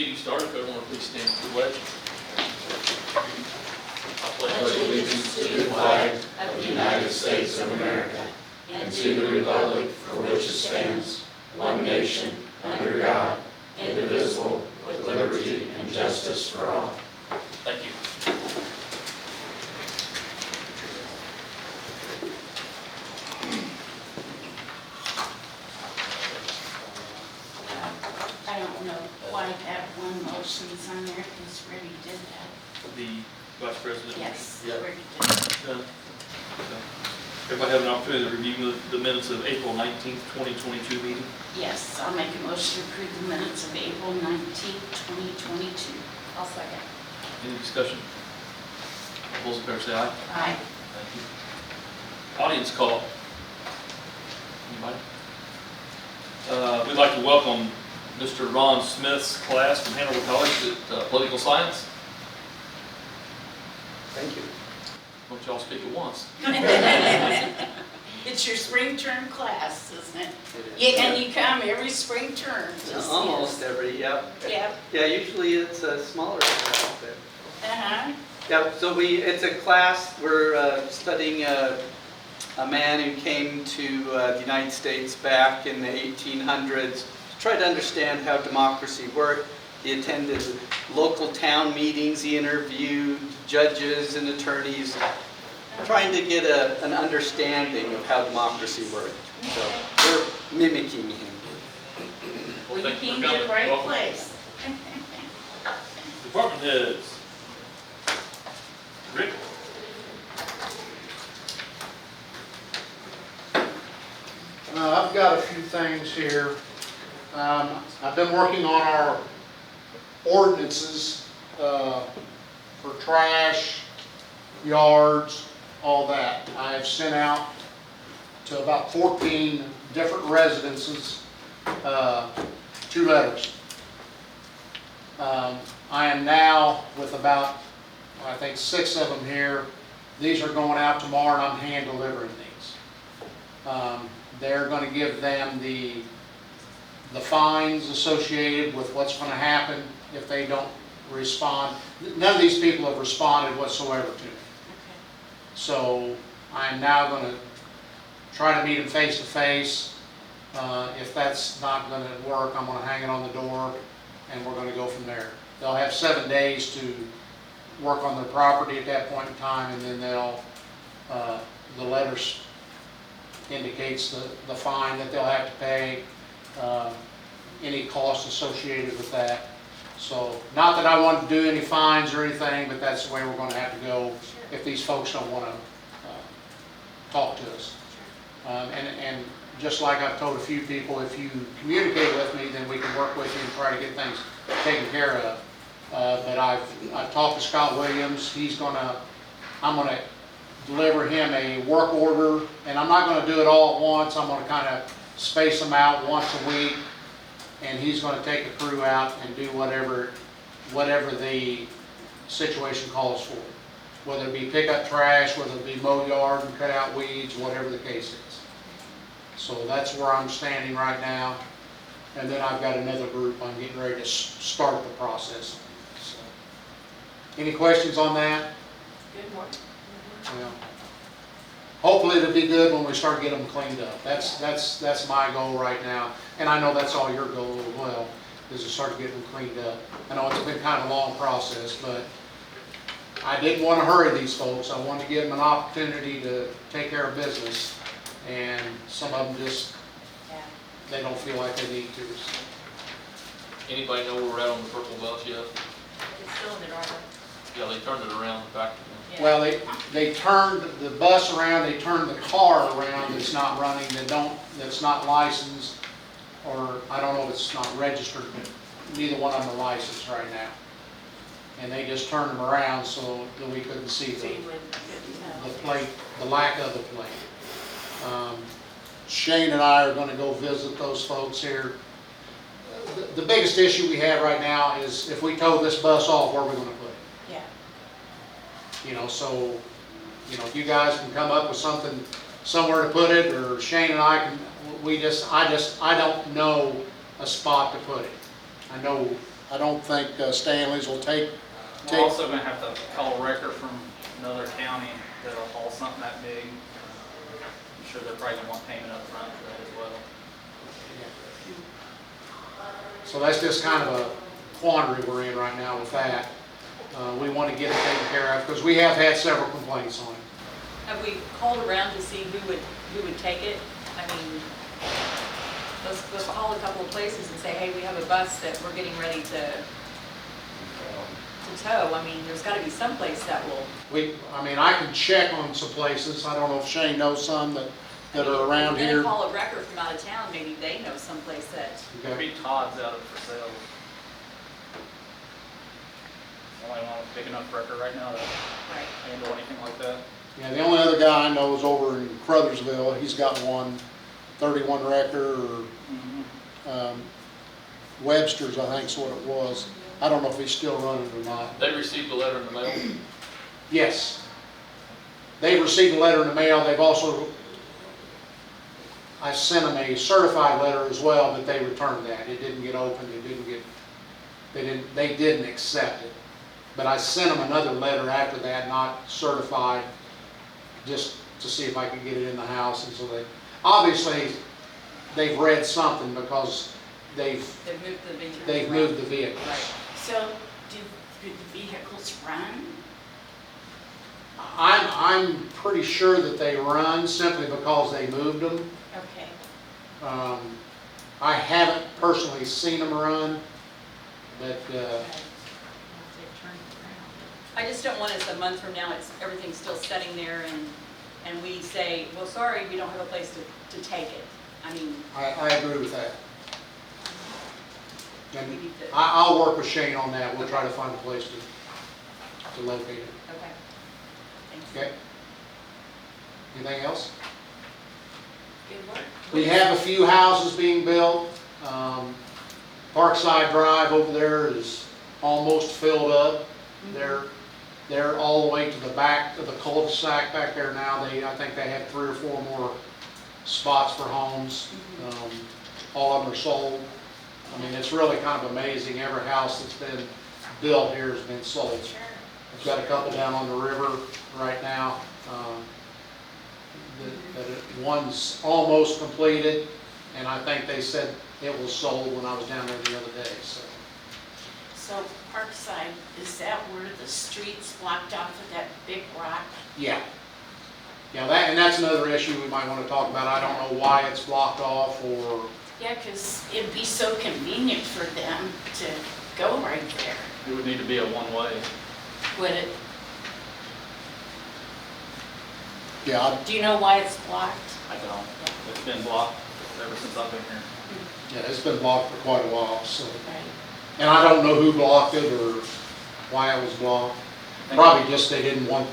meeting started, if everyone please stand for the pledge. I Pledge allegiance to the flag of the United States of America and to the republic for which it stands, one nation, under God, indivisible, with liberty and justice for all. Thank you. I don't know why that one motion's on there, because Reddy did that. The Vice President. Yes, Yeah. Reddy did that. Done. Everybody have an opportunity to review the minutes of April 19th, 2022 meeting? Yes, I'll make a motion to approve the minutes of April 19th, 2022. I'll second. Any discussion? All those in favor say aye. Aye. Thank you. Audience call. Anybody? We'd like to welcome Mr. Ron Smith's class from Hanover College at Political Science. Thank you. Don't y'all speak at once. It's your spring term class, isn't it? It is. Yeah, and you come every spring term. Almost every, yep. Yep. Yeah, usually it's a smaller class. Uh-huh. Yeah, so it's a class, we're studying a man who came to the United States back in the 1800s to try to understand how democracy worked. He attended local town meetings, he interviewed judges and attorneys, trying to get an understanding of how democracy worked. So we're mimicking him. Well, you Thank you came for to the coming. right Welcome. place. Department heads. Rick? I've got a few things here. I've been working on our ordinances for trash, yards, all that. I have sent out to about 14 different residences 2 letters. I am now with about, I think, 6 of them here. These are going out tomorrow and I'm hand delivering these. They're going to give them the fines associated with what's going to happen if they don't respond. None of these people have responded whatsoever to me. So I'm now going to try to meet them face to face. If that's not going to work, I'm going to hang it on the door and we're going to go from there. They'll have 7 days to work on their property at that point in time, and then they'll, the letters indicates the fine that they'll have to pay, any costs associated with that. So, not that I want to do any fines or anything, but that's the way we're going to have to go if these folks don't want to talk to us. And just like I've told a few people, if you communicate with me, then we can work with you and try to get things taken care of. But I've talked to Scott Williams. I'm going to deliver him a work order, and I'm not going to do it all at once. I'm going to kind of space them out once a week, and he's going to take a crew out and do whatever the situation calls for. Whether it be pick up trash, whether it be mow yard and cut out weeds, whatever the case is. So that's where I'm standing right now. And then I've got another group I'm getting ready to start the process. So, any questions on that? Good work. Yeah. Hopefully it'll be good when we start getting them cleaned up. That's my goal right now. And I know that's all your goal as well, is to start getting them cleaned up. I know it's been kind of a long process, but I didn't want to hurry these folks. I wanted to give them an opportunity to take care of business. And some of them just, they don't feel like they need to. Anybody know where we're at on the purple bus yet? It's still in the driveway. Yeah, they turned it around back. Yeah. Well, they turned the bus around, they turned the car around that's not running, that's not licensed, or I don't know if it's not registered, but neither one of them are licensed right now. And they just turned them around so that we couldn't see the plate, the lack of the plate. Shane and I are going to go visit those folks here. The biggest issue we have right now is if we tow this bus off, where are we going to put it? Yeah. You know, so, you know, if you guys can come up with something, somewhere to put it, or Shane and I can, I don't know a spot to put it. I know I don't think Stanley's will take. We're also gonna have to call a wrecker from another county that'll haul something that big. I'm sure they're probably gonna want payment up front for that as well. So that's just kind of a quandary we're in right now with that. We want to get it taken care of because we have had several complaints on it. Have we called around to see who would take it? I mean, let's call a couple of places and say, hey, we have a bus that we're getting ready to tow. I mean, there's got to be some place that will. I mean, I can check on some places. I don't know if Shane knows some that are around Then here. call a wrecker from out of town. Maybe they know someplace that. Okay. Maybe Todd's out of for sale. Only one with big enough wrecker right now to Right. handle anything like that. Yeah, the only other guy I know is over in Crothersville. He's got one 31 wrecker or Webster's, I think is what it was. I don't know if he's still running or not. They received a letter in the mail. Yes. They received a letter in the mail. They've also, I sent them a certified letter as well, but they returned that. It didn't get opened. It didn't get, they didn't accept it. But I sent them another letter after that, not certified, just to see if I could get it in the house. And so obviously, they've read something because they've moved the vehicle. Right. So do the vehicles run? I'm pretty sure that they run simply because they moved them. Okay. I haven't personally seen them run, but I just don't want us a month from now, everything's still sitting there and we say, well, sorry, we don't have a place to take it. I mean. I agree with that. And we need to. I'll work with Shane on that. We'll try to find a place to locate it. Okay. Thank you. Okay? Anything else? Good work. We have a few houses being built. Parkside Drive over there is almost filled up. They're all the way to the back of the cul-de-sac back there now. I think they have 3 or 4 more spots for homes. All of them are sold. I mean, it's really kind of amazing. Every house that's been built here has been sold. Sure. I've got a couple down on the river right now. One's almost completed, and I think they said it was sold when I was down there the other day. So Parkside, is that where the street's blocked off with that big rock? Yeah. Yeah, that's another issue we might want to talk about. I don't know why it's blocked off or. Yeah, because it'd be so convenient for them to go right there. It would need to be a one-way. Would it? Yeah. Do you know why it's blocked? I don't. It's been blocked ever since I've been here. Yeah, it's been blocked for quite a while. So, Right. and I don't know who blocked it or why it was blocked. Probably just they didn't want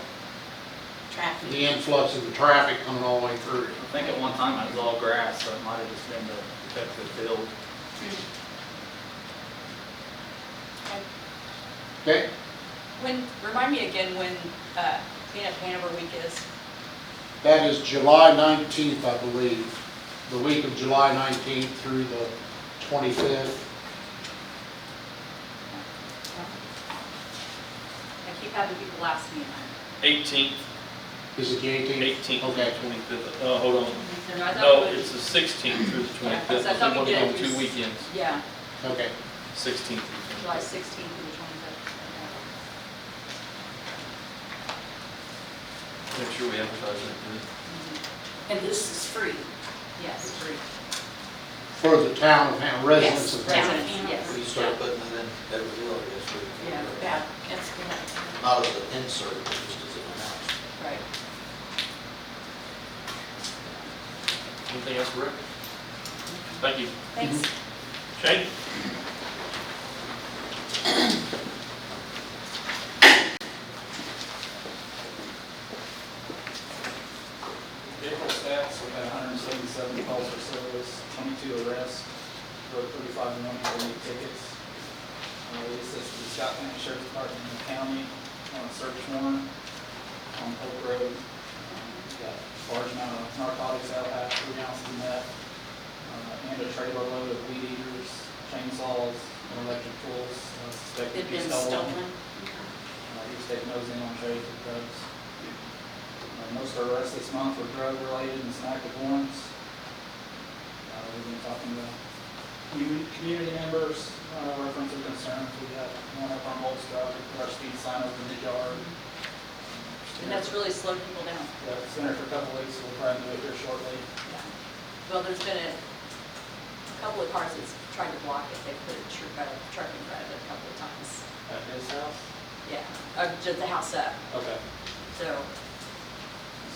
Traffic. the influx of the traffic coming all the way through. I think at one time it was all grass, so it might have just been to protect the field. Okay. Remind me again when Clean Up Hanover Week is. That is July 19th, I believe. The week of July 19th through the 25th. I keep having people ask me that. 18th, Is it the 18th? 18th, Okay. 25th. Hold on. I thought No, it was- it's the 16th through the Yeah, 25th. so I thought we We're did going it 2 was- weekends. Yeah, Okay. 16th. July 16th through the 25th. Make sure we advertise that good. And this is free. Yes, free. For the town of Hanover, residents of Yes, Hanover. Residents, yes. We start putting it in every deal, I guess. Yeah. Yeah, that's good. Not as an insert, but just as an announcement. Right. Anything else, Rick? Thank you. Thanks. Shane? Vehicle stats, we've had 177 calls for service, 22 arrests, wrote 35 million for new tickets. We assisted the Scott County Sheriff's Department in the county on a search warrant on Polk Road. Got a large amount of narcotics out, half 3 ounces of meth, and a trailer load of weed eaters, chainsaws, electric tools, suspected They've to be been stolen. stolen. He's taking those in on trade for drugs. Most of our arrests this month were drug related and some active warrants. We've been talking to community members, reference of concerns. We got one up on Bolts Drive, we put our speed sign over in the yard. And that's really slowed people down. Yeah, it's been there for a couple of weeks, we'll try and do it here shortly. Yeah. Well, there's been a couple of cars that's tried to block it. They put a truck in front of it a couple of times. At his house? Yeah, just the house up. Okay. So,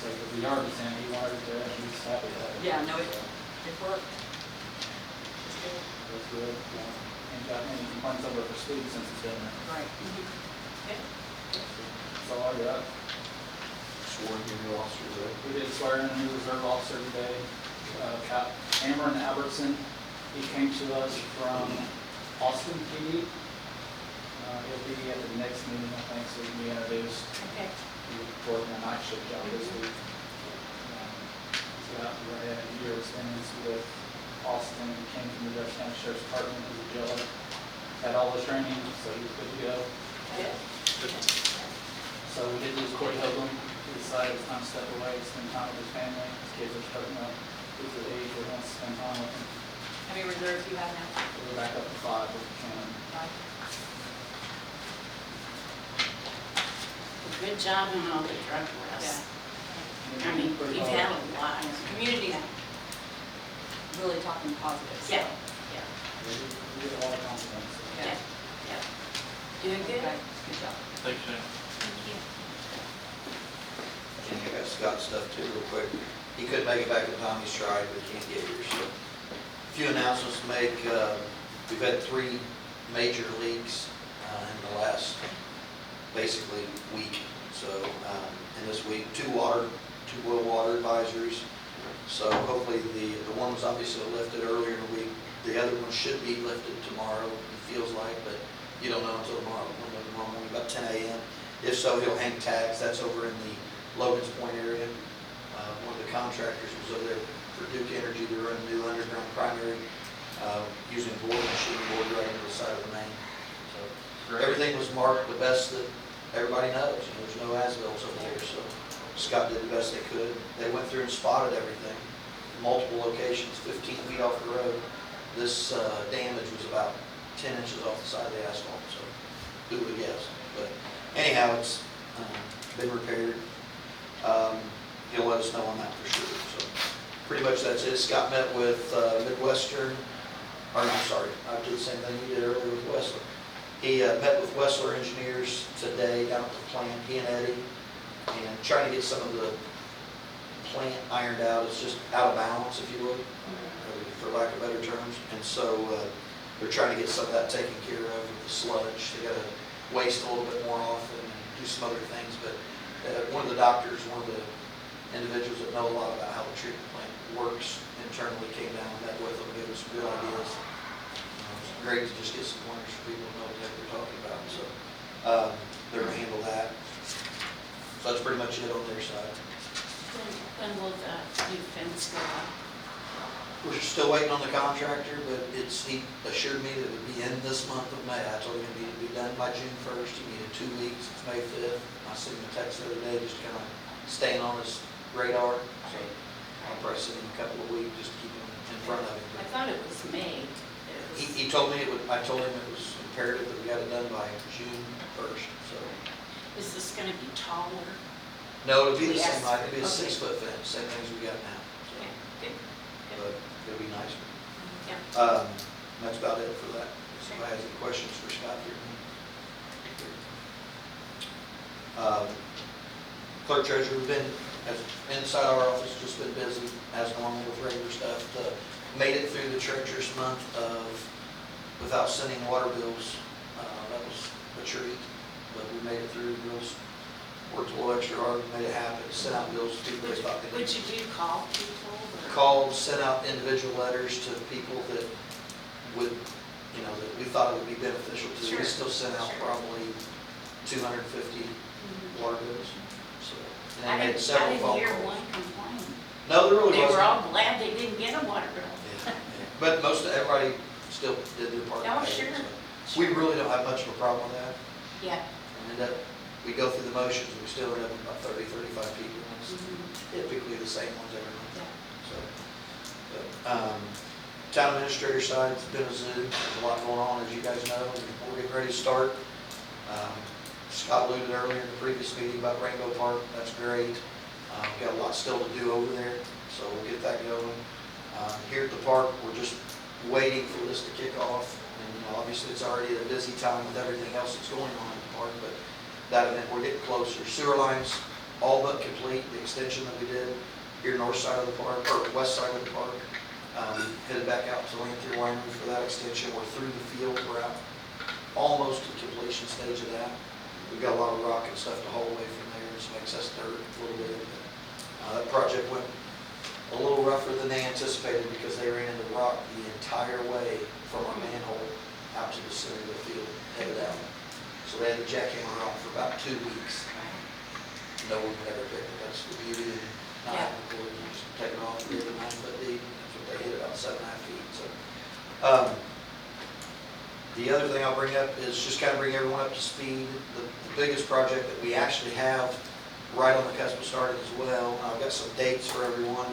So, because the yard was in, he wanted it there, and he's happy with it. yeah, no, it worked. It's good. That's good, yeah. Ain't got any complaints over for speed since it's been there. Right. Okay. That's all I got. Sworn in new officers, right? We did swear in a new reserve officer today, Cap Cameron Albertson. He came to us from Austin PD. He'll be at the next meeting, I think, so he can be introduced. Okay. He's working a night shift job this week. He's got right at a year of experience with Austin. He came from the Dutch County Sheriff's Department as a jailer. Had all the training, so he's good to go. Yeah. So we did lose Corey Hoagland. He decided it's time to step away, spend time with his family. His kids are starting to get to the age where he wants to spend time with them. How many reserves do you have now? So we're back up to 5 with Cameron. Five. Good job on all the drug arrests. Yeah. I mean, Pretty you've hard. had a lot. Community's really talking positive. So. Yeah. We get a lot of confidence. Yeah, yeah. Doing good? Okay, good job. Thanks, Shane. Thank you. And I got Scott's stuff too real quick. He couldn't make it back to Tommy's Stride, but he can't get here, so. A few announcements to make. We've had 3 major leaks in the last, basically, week. So, in this week, 2 boil water advisories. So hopefully the one was obviously lifted earlier in the week. The other one should be lifted tomorrow, it feels like, but you don't know until tomorrow morning, about 10 a.m. If so, he'll hang tags. That's over in the Logan's Point area. One of the contractors was over there for Duke Energy. They're running a new underground primary using machine board right into the side of the main. So everything was marked the best that everybody knows. There's no as-bills over there, so Scott did the best they could. They went through and spotted everything, multiple locations, 15 feet off the road. This damage was about 10 inches off the side of the asphalt, so who would guess? But anyhow, it's been repaired. He'll let us know on that for sure. So pretty much that's it. Scott met with Midwestern, or I'm sorry, I did the same thing we did earlier with Wessler. He met with Wessler engineers today down at the plant, he and Eddie, and trying to get some of the plant ironed out. It's just out of balance, if you would, for lack of better terms. And so they're trying to get some of that taken care of with the sludge. They got to waste a little bit more often and do some other things. But one of the doctors, one of the individuals that know a lot about how the treatment plant works internally came down and met with them, gave them some good ideas. It's great to just get some pointers for people to know what they're talking about. So they're going to handle that. So that's pretty much it on their side. When will the new fence go up? We're still waiting on the contractor, but he assured me that it would be in this month of May. I told him it needed to be done by June 1st. He needed 2 weeks. It's May 5th. I sent him a text the other day just kind of staying on his radar. So I'll probably send him a couple of weeks just to keep him in front of him. I thought it was May. He told me I told him it was imperative that we got it done by June 1st. So Is this gonna be taller? no, it'll be the Yes. same height. It'll be a Okay. 6-foot fence, same thing as we got now. So, Okay, good. but it'll be nicer. Yeah. That's about it for that. If anybody has any questions for Scott here. Clerk treasurer, we've been, inside our office, just been busy as normal with regular stuff. Made it through the treacherous month without sending water bills. That was a treat, but we made it through. Bills worked a little extra hard, made it happen, sent out bills to people they thought they Would needed. you do call people? Or? Called, sent out individual letters to people that would, that we thought it would be beneficial to. Sure. We still sent out Sure. probably 250 Mhm. water bills. So, and I they made didn't several phone hear calls. one complain. No, there really They wasn't. were all glad they didn't get a water bill. Yeah, yeah. But everybody still did their part. Oh, to pay sure. it, so. We really don't have much of a problem with that. Yeah. And end up, we go through the motions, we still end up with about 30, 35 people. It's typically the same ones every month. So, but, town administrator side, it's been a zoo. There's a lot going on, as you guys know. We're getting ready to start. Scott alluded earlier in the previous meeting about Rainbow Park. That's great. We've got a lot still to do over there, so we'll get that going. Here at the park, we're just waiting for this to kick off. And obviously, it's already a busy time with everything else that's going on in the park, but that event, we're getting closer. Sewer lines, all but complete. The extension that we did here north side of the park, or west side of the park, headed back out to Lantern Winery for that extension. We're through the field. We're out almost to the completion stage of that. We've got a lot of rock and stuff to haul away from there. Just makes us dirt a little bit. That project went a little rougher than they anticipated because they ran into rock the entire way from our manhole out to the center of the field, headed out. So they had the jackhammer on for about 2 weeks. No one would ever pick it. That's the beauty of not having a cord. You just take it off, leave it 9 foot deep. That's what they hit, about 7.5 feet. So, the other thing I'll bring up is just kind of bring everyone up to speed. The biggest project that we actually have right on the cusp of starting as well, I've got some dates for everyone,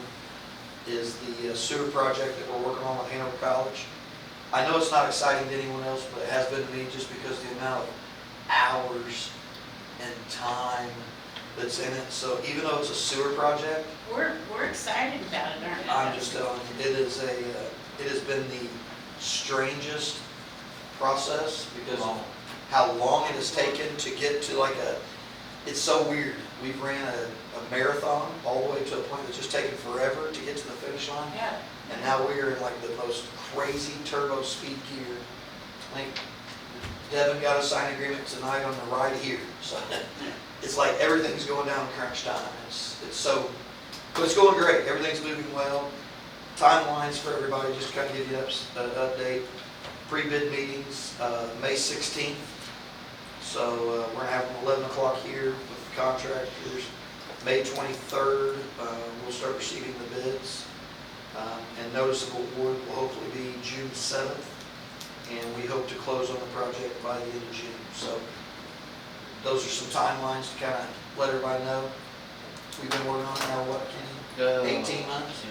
is the sewer project that we're working on with Hanover College. I know it's not exciting to anyone else, but it has been to me just because the amount of hours and time that's in it. So even though it's a sewer project, We're excited about it, aren't we? I'm just telling you, it has been the strangest process because of how long it has taken to get to it's so weird. We've ran a marathon all the way to a point that's just taken forever to get to the finish line. Yeah. And now we are in the most crazy turbo speed gear. I think Devin got a signed agreement tonight on the ride here. So it's like everything's going down crunch time. But it's going great. Everything's moving well. Timelines for everybody, just kind of give you an update. Pre-bid meetings, May 16th. So we're going to have them 11 o'clock here with the contractors. May 23rd, we'll start receiving the bids. And notice of award will hopefully be June 7th. And we hope to close on the project by the end of June. So those are some timelines to kind of let everybody know. We've been working on it now, what, Kenny? 18 months?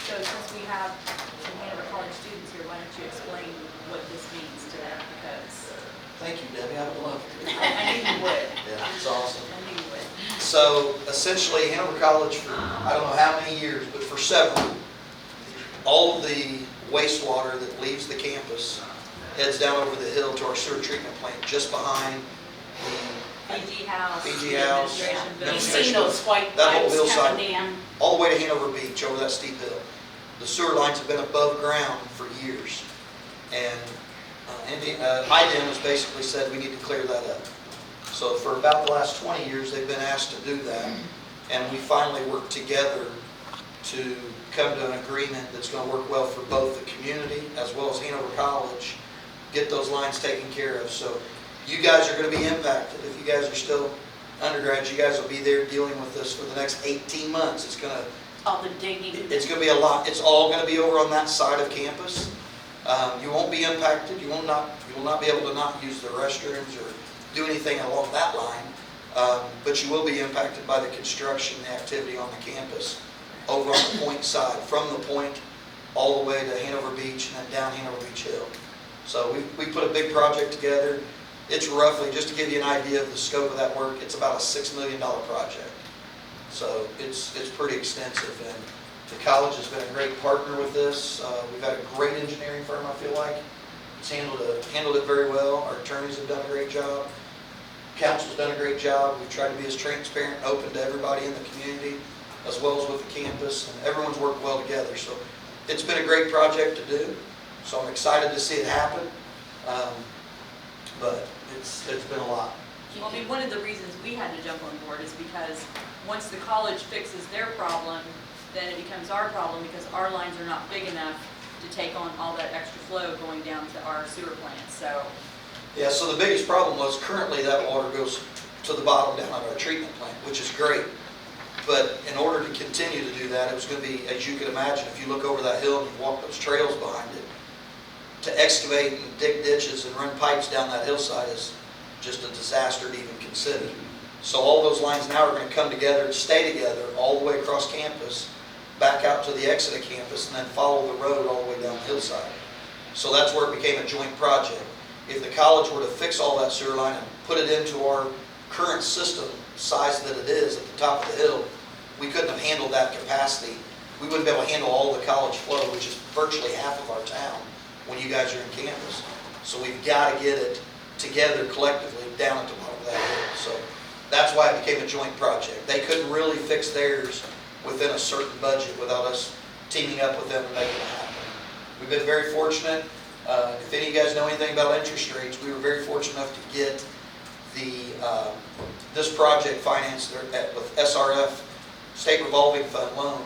So since we have some Hanover College students here, why don't you explain what this means to them? Because Thank you, Debbie. I would love to. I knew you would. Yeah, it's awesome. I knew you would. So essentially, Hanover College for I don't know how many years, but for several, all of the wastewater that leaves the campus heads down over the hill to our sewer treatment plant just behind the PG House. PG House. Administration building. You've seen those white That whole pipes hillside. coming in. all the way to Hanover Beach over that steep hill. The sewer lines have been above ground for years. And IDEM has basically said we need to clear that up. So for about the last 20 years, they've been asked to do that. And we finally worked together to come to an agreement that's going to work well for both the community as well as Hanover College, get those lines taken care of. So you guys are going to be impacted. If you guys are still undergrads, you guys will be there dealing with this for the next 18 months. It's going All the digging. to be a lot. It's all going to be over on that side of campus. You won't be impacted. You will not be able to not use the restrooms or do anything along that line. But you will be impacted by the construction, the activity on the campus over on the point side, from the point all the way to Hanover Beach and then down Hanover Beach Hill. So we put a big project together. It's roughly, just to give you an idea of the scope of that work, it's about a $6 million project. So it's pretty extensive, and the college has been a great partner with this. We've had a great engineering firm, I feel like. It's handled it very well. Our attorneys have done a great job. Council's done a great job. We've tried to be as transparent and open to everybody in the community, as well as with the campus, and everyone's worked well together. So it's been a great project to do. So I'm excited to see it happen. But it's been a lot. Well, I mean, one of the reasons we had to jump on board is because once the college fixes their problem, then it becomes our problem because our lines are not big enough to take on all that extra flow going down to our sewer plant. So Yeah, so the biggest problem was currently that water goes to the bottom down at our treatment plant, which is great. But in order to continue to do that, it was going to be, as you can imagine, if you look over that hill and you walk those trails behind it, to excavate and dig ditches and run pipes down that hillside is just a disaster to even consider. So all those lines now are going to come together and stay together all the way across campus, back out to the exit of campus, and then follow the road all the way down the hillside. So that's where it became a joint project. If the college were to fix all that sewer line and put it into our current system, size that it is at the top of the hill, we couldn't have handled that capacity. We wouldn't be able to handle all the college flow, which is virtually half of our town when you guys are in campus. So we've got to get it together collectively down at the bottom of that hill. So that's why it became a joint project. They couldn't really fix theirs within a certain budget without us teaming up with them and making it happen. We've been very fortunate. If any of you guys know anything about interest rates, we were very fortunate enough to get this project financed with SRF, State Revolving Fund loan,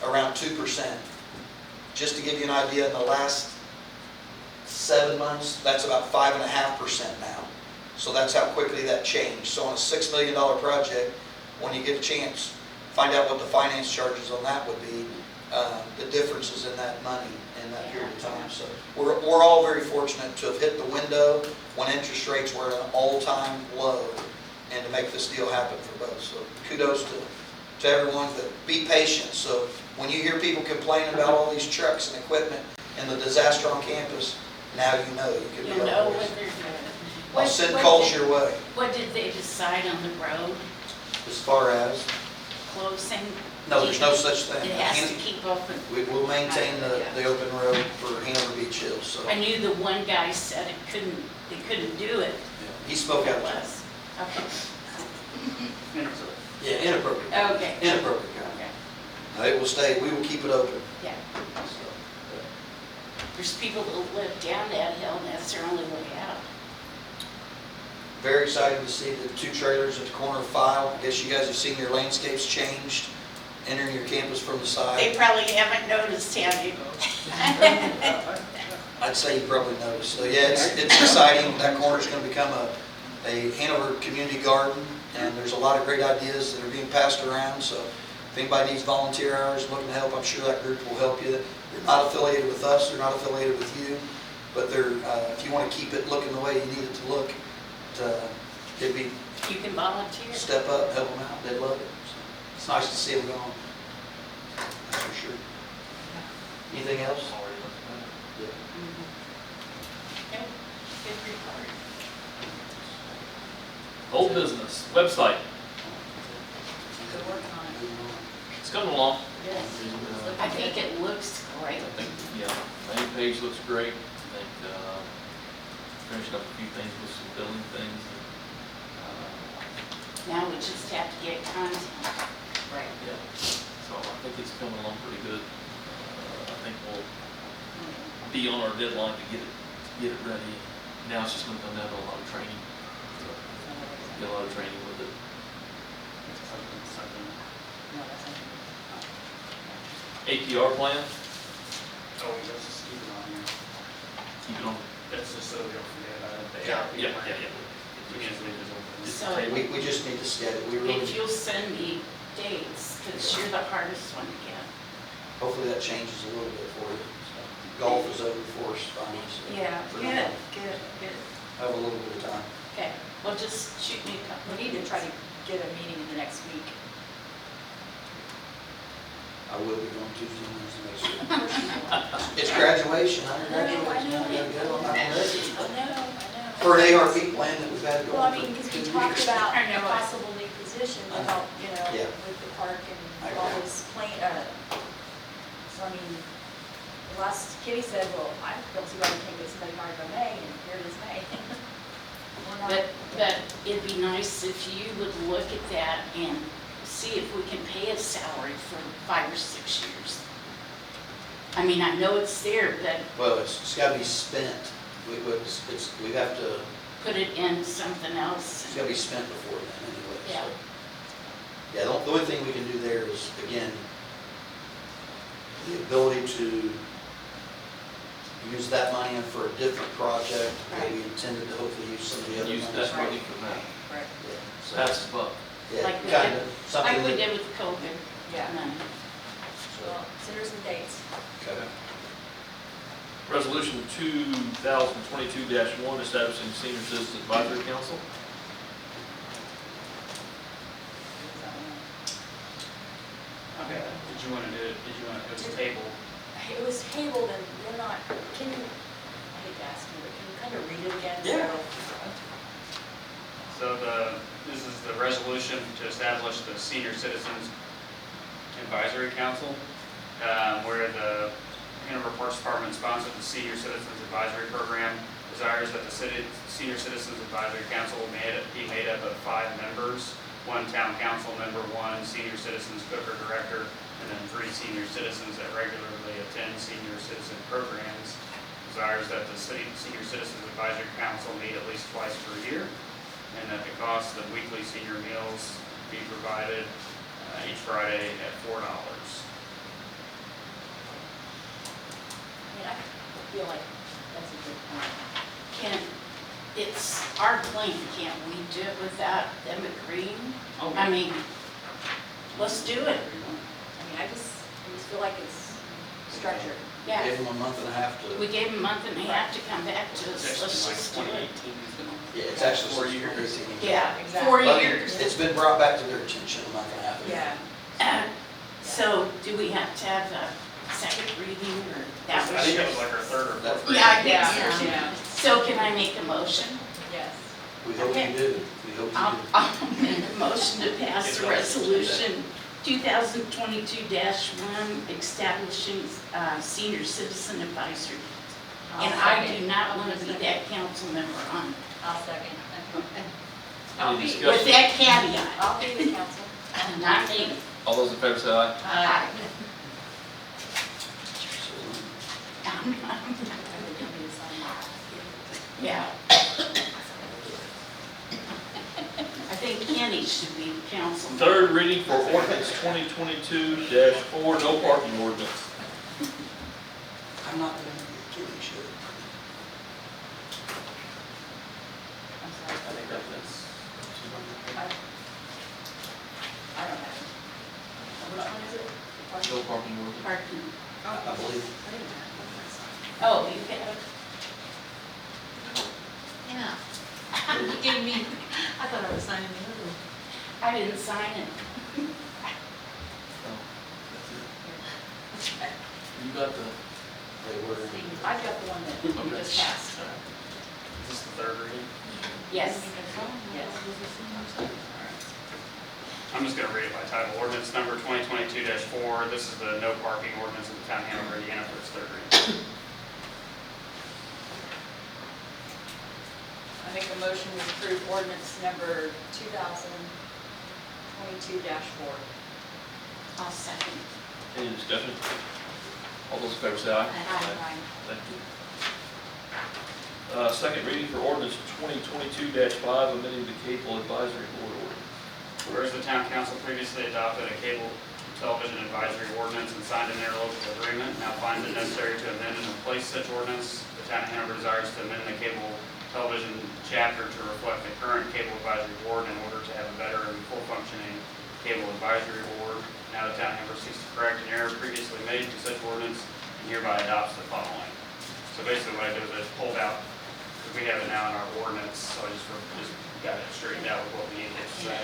around 2%. Just to give you an idea, in the last 7 months, that's about 5.5% now. So that's how quickly that changed. So on a $6 million project, when you get a chance, find out what the finance charges on that would be, the differences in that money in that period of time. So we're all very fortunate to have hit the window when interest rates were at an all-time low and to make this deal happen for both. So kudos to everyone, but be patient. So when you hear people complaining about all these trucks and equipment and the disaster on campus, now you know you can be You'll know on what this. they're doing. I'll send calls your way. What did they decide on the road As far as, closing? no, there's no such thing. It has to keep open. We will maintain the open road for Hanover Beach Hills, so. I knew the one guy said they couldn't do it. He spoke out of turn. Was. Okay. Yeah, inappropriate. Okay. Inappropriate Okay. comment. It will stay, we will keep it open. Yeah. There's people that live down that hill and that's their only way out. Very excited to see the 2 trailers at the corner of File. I guess you guys have seen your landscapes changed, entering your campus from the side. They probably haven't noticed, have you? I'd say you probably noticed. So yeah, it's exciting. That corner's going to become a Hanover community garden, and there's a lot of great ideas that are being passed around. So if anybody needs volunteer hours, looking to help, I'm sure that group will help you. They're not affiliated with us, they're not affiliated with you, but they're if you want to keep it looking the way you need it to look, it'd be You can volunteer. step up, help them out. They'd love it. So it's nice to see them going. That's for sure. Anything else? Yeah. Okay. Good report. Old business, website, Good work on it. it's coming along. Yes. I think it looks great. I think, yeah, main page looks great. I think, finishing up a few things with some billing things. Now we just have to get content. Right. Yeah, so I think it's coming along pretty good. I think we'll be on our deadline to get it ready. Now it's just gonna come down to a lot of training. Get a lot of training with it. APR plan, Oh, let's just keep it on here. keep it on. That's just so we don't forget about it. The Yeah, ARP yeah, plan. yeah, We can't leave it open. So We just need to schedule. We really, if you'll send me dates, because you're the hardest one to get. hopefully that changes a little bit for you. Golf is over for us finally. so Yeah, we're good, gonna good, good. Have a little bit of time. Okay, well, just shoot me a couple. We need to try to get a meeting in the next week. I will be going Tuesday, Wednesday next week. It's graduation, I'm graduating. I know. I'm ready. Oh, no, I know. For an ARP plan that we've had to go Well, I on mean, because for we 2 talked years. about I know a it. possible new position to I know. help, Yeah. with the park I and all agree. this so I mean, the last Kitty said, well, I don't see why we can't get somebody hired by May, and here it is May. We're not- But it'd be nice if you would look at that and see if we can pay a salary for 5 or 6 years. I mean, I know it's there, but Well, it's gotta be spent. We have to, put it in something else. it's gotta be spent before then anyway. so. Yeah. Yeah, the only thing we can do there is, again, the ability to use that money for a different project that we intended to hopefully use some of the other Use monies. that money for that. Right, Yeah, so, That's the buck. yeah, Like we kind of, Like something we that. did with COVID yeah. money. Well, send her some dates. Okay. Resolution 2022-1, establishing Senior Citizen Advisory Council. Okay, did you want to do it, it was tabled? It was tabled and then can you, I hate to ask you, but can you kind of read it again? Yeah. So this is the resolution to establish the Senior Citizens Advisory Council, where the Hanover Parks Department sponsored the Senior Citizens Advisory Program, desires that the Senior Citizens Advisory Council be made up of 5 members, 1 town council member, 1 senior citizens cook or director, and then 3 senior citizens that regularly attend senior citizen programs. Desires that the Senior Citizens Advisory Council meet at least twice per year, and that the cost of weekly senior meals be provided each Friday at $4. I mean, I feel like that's a good point. It's our plan, can't we do it without them agreeing? Oh, I mean, let's do it. I mean, I just feel like it's structured. Yeah, Give them a month and a half to, we gave them a month and a half to come back to us, let's just do it. yeah, it's actually 4 years. Yeah, Exactly. 4 But years. it's been brought back to their attention a month and a half ago. Yeah. So do we have to have a second reading or that was? I think it was like our 3rd or 4th reading. Yeah, I think so. Yeah. So can I make a motion? Yes. We hope you do. We hope you I'll do. I'll make a motion to pass the resolution 2022-1 establishing senior citizen advisory. And I do not want to be that council member on, I'll second. Any with discussion? that caveat, I'll be the council. not me. All those in favor say aye. Aye. Yeah. I think Kenny should be the council. Third reading for ordinance 2022-4, no parking ordinance. I'm not going to be kidding, should I'm sorry. I think that's. I don't have it. Which one is it? No parking ordinance. Parking. I believe. Oh, you got it? Yeah. You gave me, I thought I was signing the other one. I didn't sign it. Oh, that's it. You got the, They were. I've got the one that we Okay. just passed. Is this the 3rd reading? Yes. Yes. I'm just going to read it by title. Ordinance number 2022-4. This is the no parking ordinance in the town of Hanover, Indiana for its 3rd reading. I make a motion to approve ordinance number 2022-4. I'll second. any discussion? All those in favor say aye. Aye. Thank you. Second reading for ordinance 2022-5, amending the cable advisory board order. Whereas the town council previously adopted a cable television advisory ordinance and signed an interlocal agreement, now finds it necessary to amend and replace such ordinance. The town of Hanover desires to amend the cable television chapter to reflect the current cable advisory board in order to have a better and full functioning cable advisory board. Now the town of Hanover seeks to correct an error previously made to such ordinance and hereby adopts the following. So basically what I did was I pulled out, because we have it now in our ordinance, so I just got it straightened out with what we needed to say.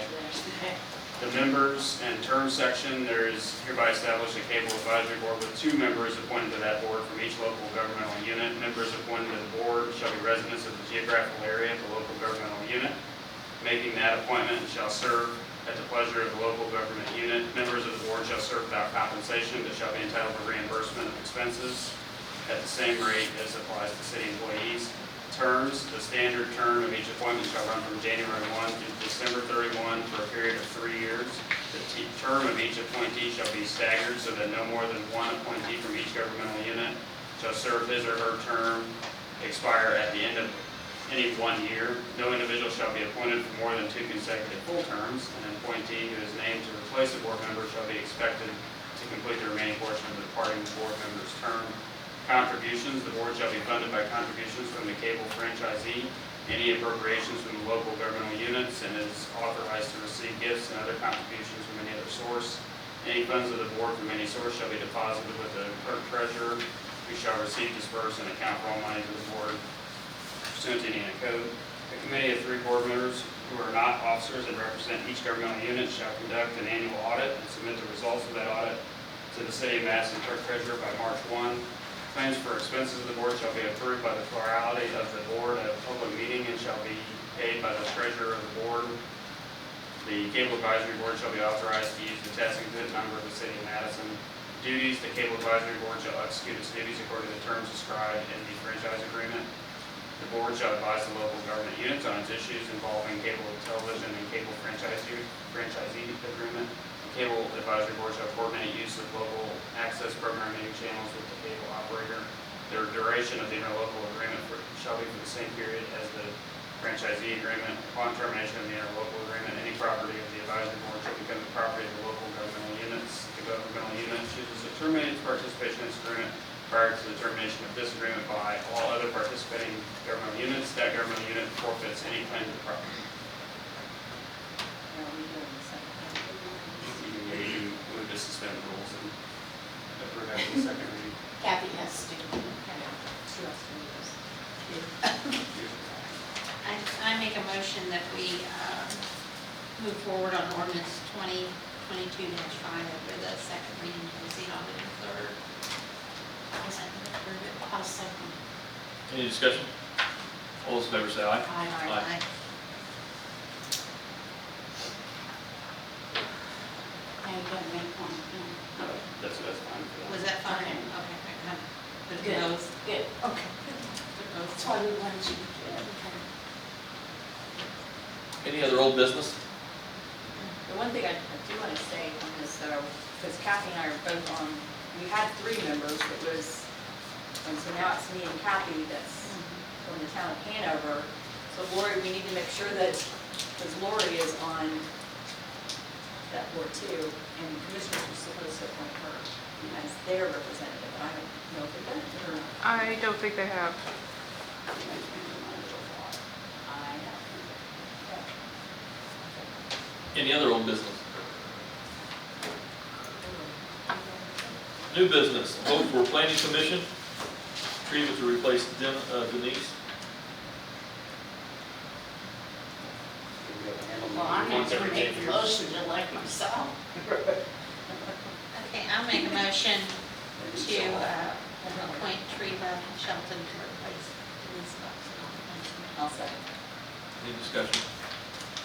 Okay. The members and term section, there is hereby established a cable advisory board with 2 members appointed to that board from each local governmental unit. Members appointed to the board shall be residents of the geographical area of the local governmental unit. Making that appointment shall serve at the pleasure of the local government unit. Members of the board shall serve without compensation, but shall be entitled to reimbursement of expenses at the same rate as applies to city employees. Terms, the standard term of each appointment shall run from January 1 to December 31 for a period of 3 years. The term of each appointee shall be staggered so that no more than 1 appointee from each governmental unit shall serve his or her term expire at the end of any 1 year. No individual shall be appointed for more than 2 consecutive full terms. An appointee who is named to replace a board member shall be expected to complete the remaining portion of the departing board member's term. Contributions, the board shall be funded by contributions from the cable franchisee, any appropriations from the local governmental units, and is authorized to receive gifts and other contributions from any other source. Any funds of the board from any source shall be deposited with the clerk treasurer. we shall receive, disperse, and account for all money to the board pursuant to Indiana code. A committee of 3 board members who are not officers and represent each governmental unit shall conduct an annual audit and submit the results of that audit to the city of Madison clerk treasurer by March 1. Claims for expenses of the board shall be approved by the plurality of the board at a public meeting and shall be paid by the treasurer of the board. The Cable Advisory Board shall be authorized to use the tax exempt number of the city of Madison. Duties, the Cable Advisory Board shall execute its duties according to the terms described in the franchise agreement. The board shall advise the local government units on its issues involving cable television and cable franchisee agreement. The Cable Advisory Board shall coordinate use of local access programming channels with the cable operator. The duration of the interlocal agreement shall be for the same period as the franchisee agreement. Upon termination of the interlocal agreement, any property of the advisory board shall become the property of the local governmental units. The governmental unit chooses to terminate its participation in this agreement prior to the termination of this agreement by all other participating governmental units. That governmental unit forfeits any claim to the property. You move to suspend the rules and approve after the second reading. Kathy has to. I make a motion that we move forward on ordinance 2022-5 over the second reading and receive on the third. I'll second. Any discussion? All those in favor say aye. Aye. I gotta make one. That's fine for that. Was that fine? Okay. Okay. Good. Good. Those. Good, okay. That's why we wanted you to do it. Any other old business? The one thing I do want to say on this though, because Kathy and I are both on, we had 3 members, it was, and so now it's me and Kathy that's from the town of Hanover. So Lori, we need to make sure that, because Lori is on that board too, and commissioners are supposed to appoint her as their representative. I don't know if they've done it or not. I don't think they have. Any other old business? New business, vote for planning commission, treatment to replace Denise. Well, I'm not gonna make the motion to elect myself. Okay, I'll make a motion to appoint Treva Shelton to replace Denise Buxton. I'll second. Any discussion?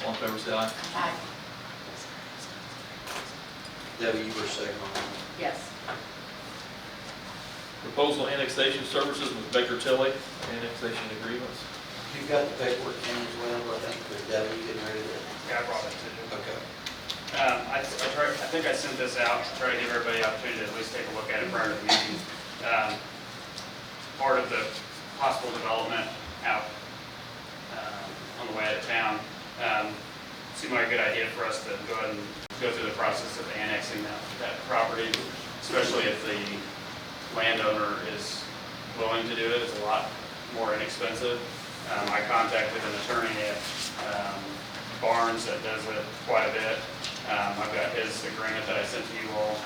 All in favor say aye. Aye. Debbie, you were second on that. Yes. Proposal annexation services with Baker Tilly, annexation agreements. You've got the paperwork in as well, I think, with Debbie getting ready to. Yeah, I brought it to you. Okay. I think I sent this out to try to give everybody the opportunity to at least take a look at it prior to the meeting. Part of the possible development out on the way out of town, seemed like a good idea for us to go ahead and go through the process of annexing that property, especially if the landowner is willing to do it. It's a lot more inexpensive. I contacted an attorney at Barnes that does it quite a bit. I've got his agreement that I sent to you all.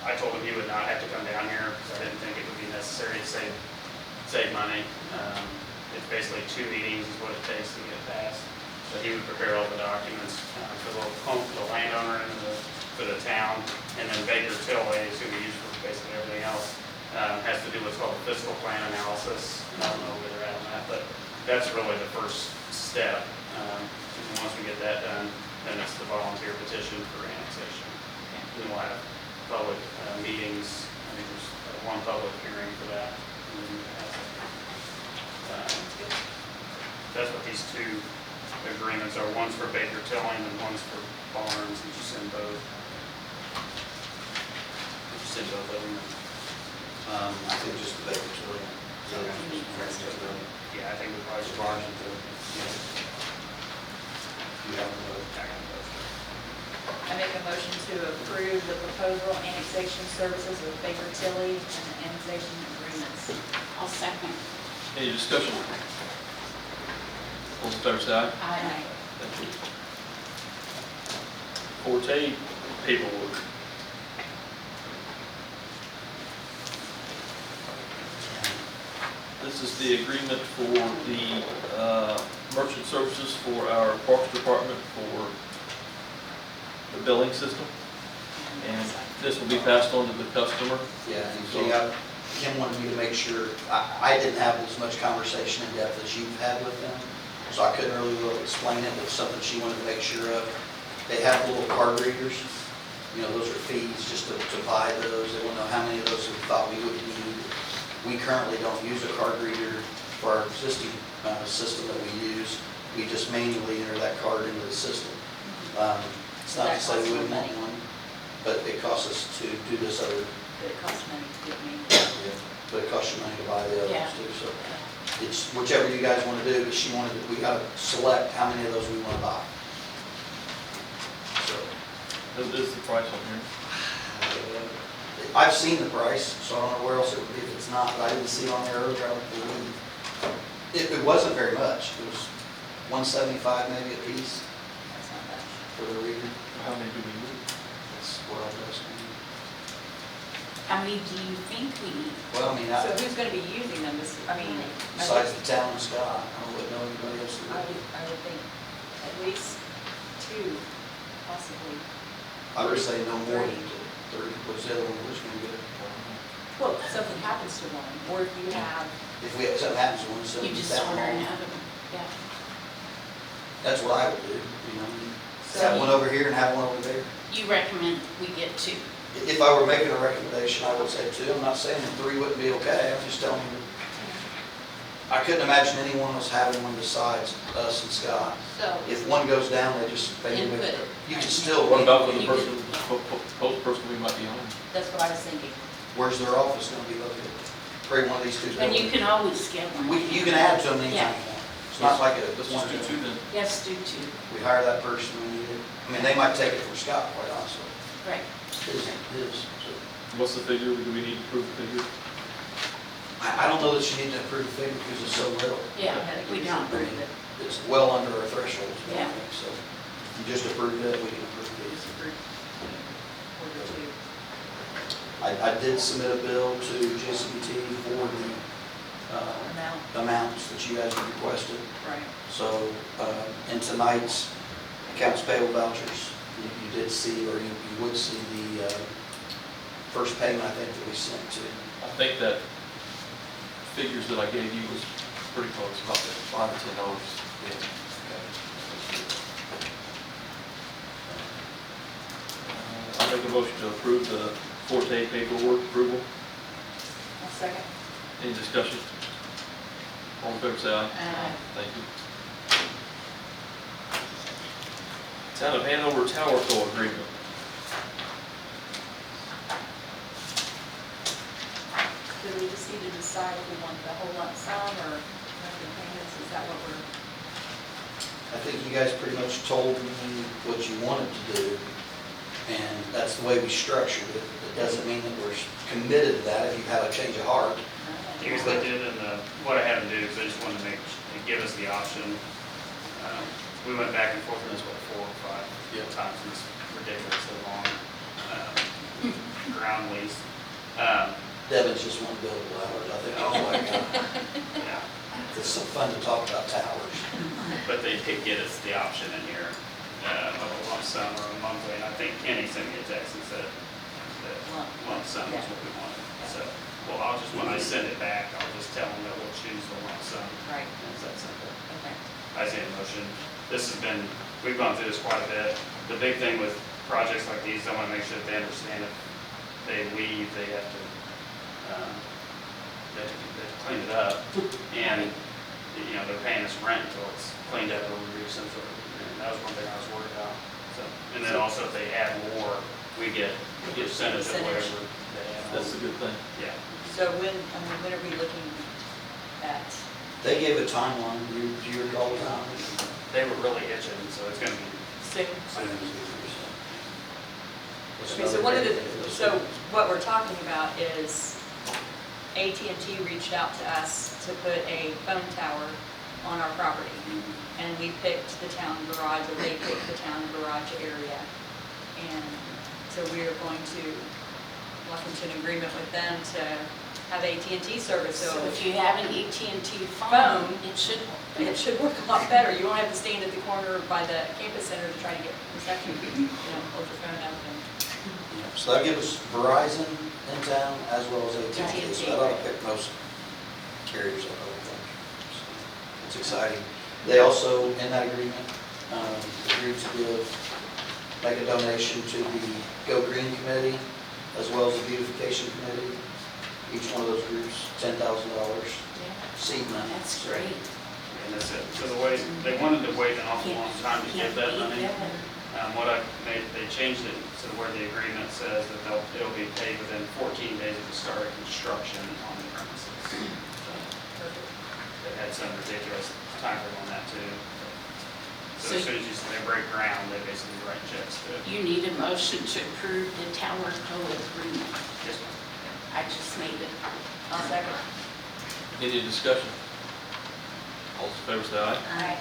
I told him he would not have to come down here because I didn't think it would be necessary to save money. It's basically 2 meetings is what it takes to get it passed. But he would prepare all the documents for the landowner and for the town. And then Baker Tilly is who we use for basically everything else. Has to do what's called a fiscal plan analysis. I don't know where they're at on that, but that's really the first step. And once we get that done, then it's the volunteer petition for annexation. And then we'll have public meetings. I think there's 1 public hearing for that. And then that's what these 2 agreements are. One's for Baker Tilling and one's for Barnes. Did you send both? Did you send both of them? I think just the Baker Tilly. Yeah, I think we probably should. Barnes and Tilly. You have them both. I make a motion to approve the proposal annexation services with Baker Tilly and the annexation agreements. I'll second. Any discussion? All in favor say aye. Aye. Thank you. Forte paperwork. This is the agreement for the merchant services for our Parks Department for the billing system. And this will be passed on to the customer. Yeah, and Kim wanted me to make sure, I didn't have as much conversation in depth as you've had with them, so I couldn't really explain it, but it's something she wanted to make sure of. They have little card readers, you know, those are fees just to buy those. They want to know how many of those we thought we would need. We currently don't use a card reader for our existing system that we use. We just manually enter that card into the system. It's not to say we wouldn't want one, but it costs us to do this other. But it costs money to get me. But it costs you money to buy the other Yeah. ones too, so it's whichever you guys want to do, but she wanted, we got to select how many of those we want to buy. So, This is the price on here. I've seen the price, so I don't know where else it would be if it's not, but I didn't see it on there earlier, I don't believe. It wasn't very much, it was $175 maybe a piece That's not much. for the reader. How many do we need? That's what I was asking. How many do you think we need? Well, I mean, So who's gonna be using them? besides the town and Scott, I wouldn't know anybody else who would. I would think at least two, possibly. I would say no more than 3, what's the other one, which one get it? Well, if something happens to one, or if you have, If we, something happens to one, send You it just to town order hall. another one, yeah. That's what I would do, you know, So have one over here and have one over there. You recommend we get 2? If I were making a recommendation, I would say 2. I'm not saying that 3 wouldn't be okay, I'm just telling you. I couldn't imagine anyone else having one besides us and Scott. So, If one goes down, they Input it. you can still. What about for the You person, both person we might be on? that's what I was thinking. Where's their office gonna be located? Probably one of these 2 and you buildings. can always get one. You can add to them anytime Yeah. you want. It's not like a. Let's just do 2 then. Yes, do 2. We hire that person when we need it. I mean, they might take it from Scott, quite honestly. Right. His, so. What's the figure? Do we need to prove the figure? I don't know that you need to approve the figure because it's so little. Yeah, we don't. Approve it. It's well under our threshold, Yeah. so if you just approved it, we can approve it. Disagree. Order two. I did submit a bill to JCBT for the Amount, amounts that you guys requested. right. So in tonight's accounts payable vouchers, you did see, or you would see the first payment, I think, that we sent to. I think that figures that I gave you was pretty close, about $5 to $10. I make a motion to approve the Forte paperwork approval. I'll second. Any discussion? All in favor, say aye. Aye. Thank you. Town of Hanover Tower Co agreement. Do we just need to decide if we want the whole lump sum or monthly payments? Is that what we're? I think you guys pretty much told me what you wanted to do, and that's the way we structured it. It doesn't mean that we're committed to that if you have a change of heart. Here's what I did, and what I had them do is I just wanted to give us the option. We went back and forth on this, 4 or 5 times, and it's ridiculously long ground lease. Devin's just one billable hours, I think, oh my God. Yeah, It's so fun to talk about towers. but they did get us the option in here of a lump sum or a monthly, and I think Kenny sent me a text and said that lump sum is what we wanted. So, well, when I send it back, I'll just tell them that we'll choose the lump sum. Right, It's that simple. okay. I see a motion. This has been, we've gone through this quite a bit. The big thing with projects like these, I want to make sure that they understand if they leave, they have to clean it up. And, you know, they're paying us rent until it's cleaned up or we do some sort of, and that was one thing I was worried about. So, and then also if they add more, we get a percentage of whatever they add. That's a good thing. Yeah. So when are we looking at? They gave a timeline, do you recall the time? They were really itching, so it's gonna be Soon. What's Okay, so another one of the, date for this? so what we're talking about is AT&T reached out to us to put a phone tower on our property. And we picked the town garage, or they picked the town garage area. And so we are going to walk into an agreement with them to have AT&T service, So so if you have an AT&T phone, Phone. it should work. it should work a lot better. You won't have to stand at the corner by the campus center to try to get reception, hold your phone out and. So that gives us Verizon in town as well as AT&T, so that ought to pick most carriers up, I would think. So it's exciting. They also, in that agreement, agreed to make a donation to the Go Green Committee as well as the Beautification Committee. Each one of those groups, $10,000 seed money. That's great. And that's it. So the way, they wanted to wait an awful long time to get that money. They changed it to where the agreement says that it'll be paid within 14 days of the start of construction on the premises. So they had some ridiculous time frame on that too. So as soon as they break ground, they basically write checks to. You need a motion to approve the tower co-agreement. Yes, ma'am. I just made it. I'll second. Any discussion? All those in favor say aye. Aye.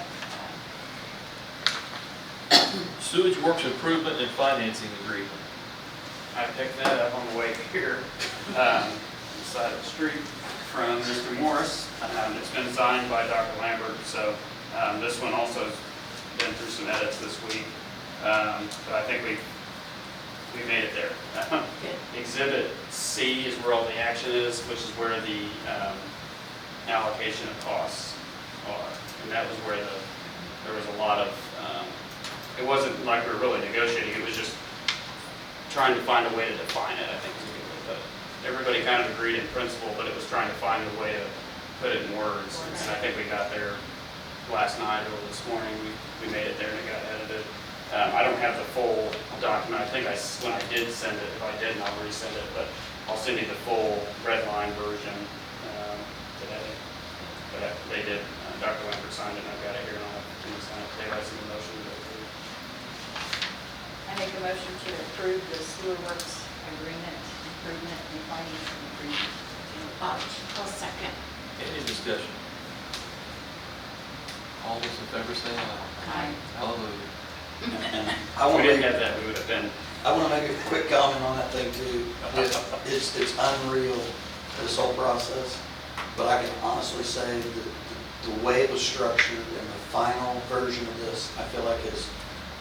Sewage Works Improvement and Financing Agreement. I picked that up on the way here, side of the street from Mr. Morris. It's been signed by Dr. Lambert, so this one also has been through some edits this week. But I think we made it there. Exhibit C is where all the action is, which is where the allocation of costs are. And that was where there was a lot of, it wasn't like we were really negotiating, it was just trying to find a way to define it, I think is a good way to put it. Everybody kind of agreed in principle, but it was trying to find a way to put it in words. And I think we got there last night or this morning, we made it there and it got edited. I don't have the full document. I think when I did send it, if I didn't, I'll resend it, but I'll send you the full red line version today. But they did, Dr. Lambert signed it, and I've got it here, and I'll have to sign it. They have some motion to approve. I make a motion to approve the sewer works agreement, improvement and financing agreement. I'll second. Any discussion? All those in favor say aye. Aye. Hallelujah. And If I we want to didn't make, have that, we would have been, I want to make a quick comment on that thing too. It's unreal, this whole process, but I can honestly say that the way it was structured and the final version of this, I feel like is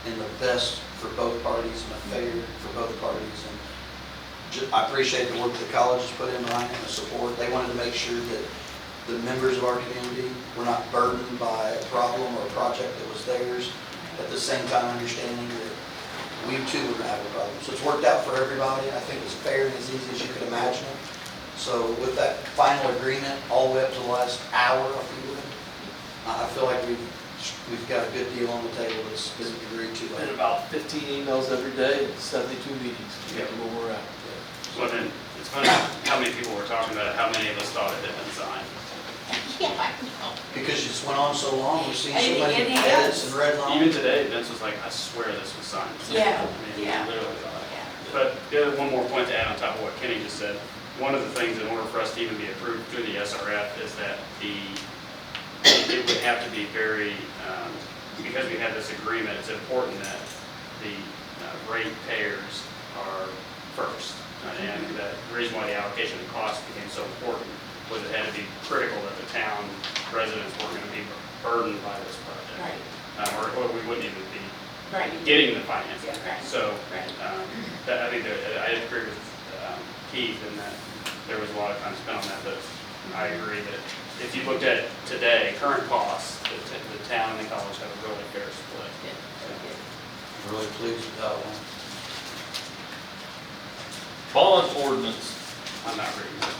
in the best for both parties and a fair for both parties. And I appreciate the work the college has put in behind it and the support. They wanted to make sure that the members of our community were not burdened by a problem or a project that was theirs. At the same time, understanding that we too were going to have a problem. So it's worked out for everybody. I think it's fair and as easy as you could imagine it. So with that final agreement, all the way up to the last hour, if you would, I feel like we've got a good deal on the table that's been agreed to. And about 15 emails every day and 72 meetings to get where we're at. well then, it's funny how many people were talking about it, how many of us thought it had been signed. Yeah, I know. Because it's went on so long, we've seen so And many it has. edits and red Even lines. today, Vince was like, I swear this was signed. Yeah, I mean, yeah. literally thought it. Yeah. But one more point to add on top of what Kenny just said. One of the things in order for us to even be approved through the SRF is that it would have to be very, because we have this agreement, it's important that the rate payers are first. And the reason why the allocation of costs became so important was it had to be critical that the town residents weren't going to be burdened by this project. Right, Or we wouldn't even be right. getting the financing. Yeah, right. So Right. I think that I agree with Keith in that there was a lot of time spent on that, but I agree that if you looked at today, current costs, the town and the college have a really fair split. Good, good. I'm really pleased with that one. Bond ordinance. I'm not reading it.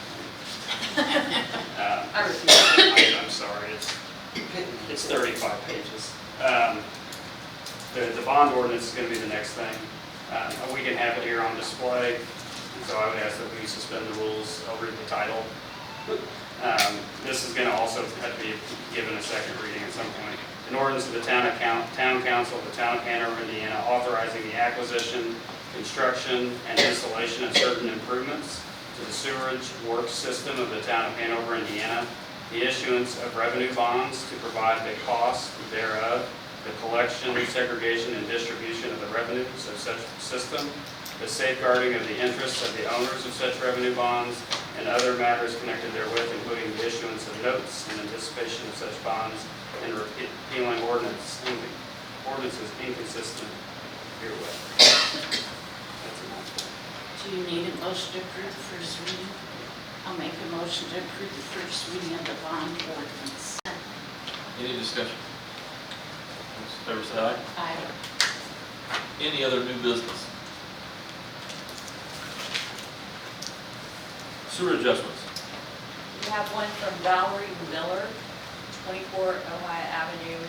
I refuse. I'm sorry, it's 35 pages. The bond ordinance is going to be the next thing. We can have it here on display, so I would ask that we suspend the rules. I'll read the title. This is going to also have to be given a second reading at some point. An ordinance of the Town Council of the Town of Hanover, Indiana, authorizing the acquisition, construction, and installation of certain improvements to the sewerage works system of the Town of Hanover, Indiana, the issuance of revenue bonds to provide the cost thereof, the collection, segregation, and distribution of the revenues of such system, the safeguarding of the interests of the owners of such revenue bonds, and other matters connected therewith, including the issuance of notes in anticipation of such bonds and repealing ordinances inconsistent herewith. That's enough. Do you need a motion to approve the first reading? I'll make a motion to approve the first reading of the bond ordinance. Any discussion? Those in favor say aye. Aye. Any other new business? Sewer adjustments. We have one from Valerie Miller, 24 Ohio Avenue.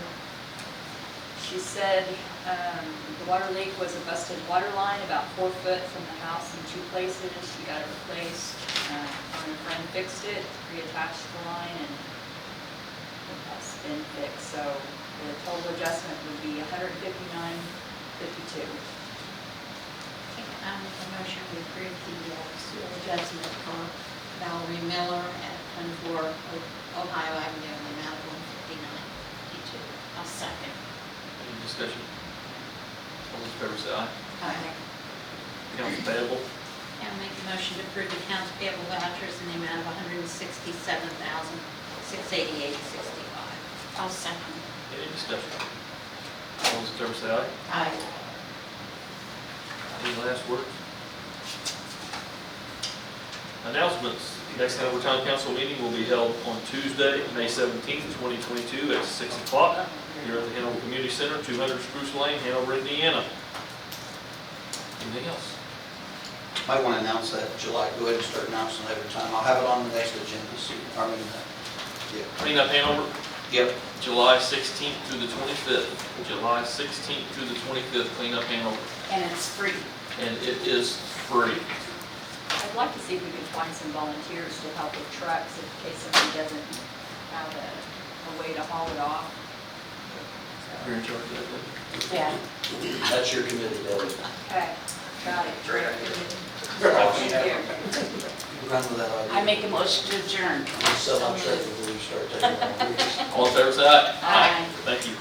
She said the water leak was a busted water line about 4 foot from the house in 2 places. She got it replaced. Her friend fixed it, reattached the line, and it has been fixed. So the total adjustment would be $159.52. I'll make a motion to approve the sewer adjustment for Valerie Miller at 24 Ohio Avenue in the amount of $159.52. I'll second. Any discussion? All those in favor say aye. Aye. Accounts payable. I'll make a motion to approve the accounts payable vouchers in the amount of $167,688.65. I'll second. Any discussion? All those in favor say aye. Aye. Any last words? Announcements. Next Hanover Town Council meeting will be held on Tuesday, May 17th, 2022 at 6 o'clock here at the Hanover Community Center, 200 Spruce Lane, Hanover, Indiana. Anything else? Might want to announce that in July. Go ahead and start announcing it every time. I'll have it on the next agenda. Clean Up Hanover, Yep. July 16th through the 25th. July 16th through the 25th, Clean Up Hanover. And it's free. And it is free. I'd like to see if we could find some volunteers to help with trucks in case somebody doesn't have a way to haul it off. You're in charge of that, Debbie? Yeah. That's your committee, Debbie. Okay, got it. Great idea. Thank you. Run with that idea. I make a motion to adjourn. Sell my truck before you start taking it on. All in favor say aye. Aye. Thank you.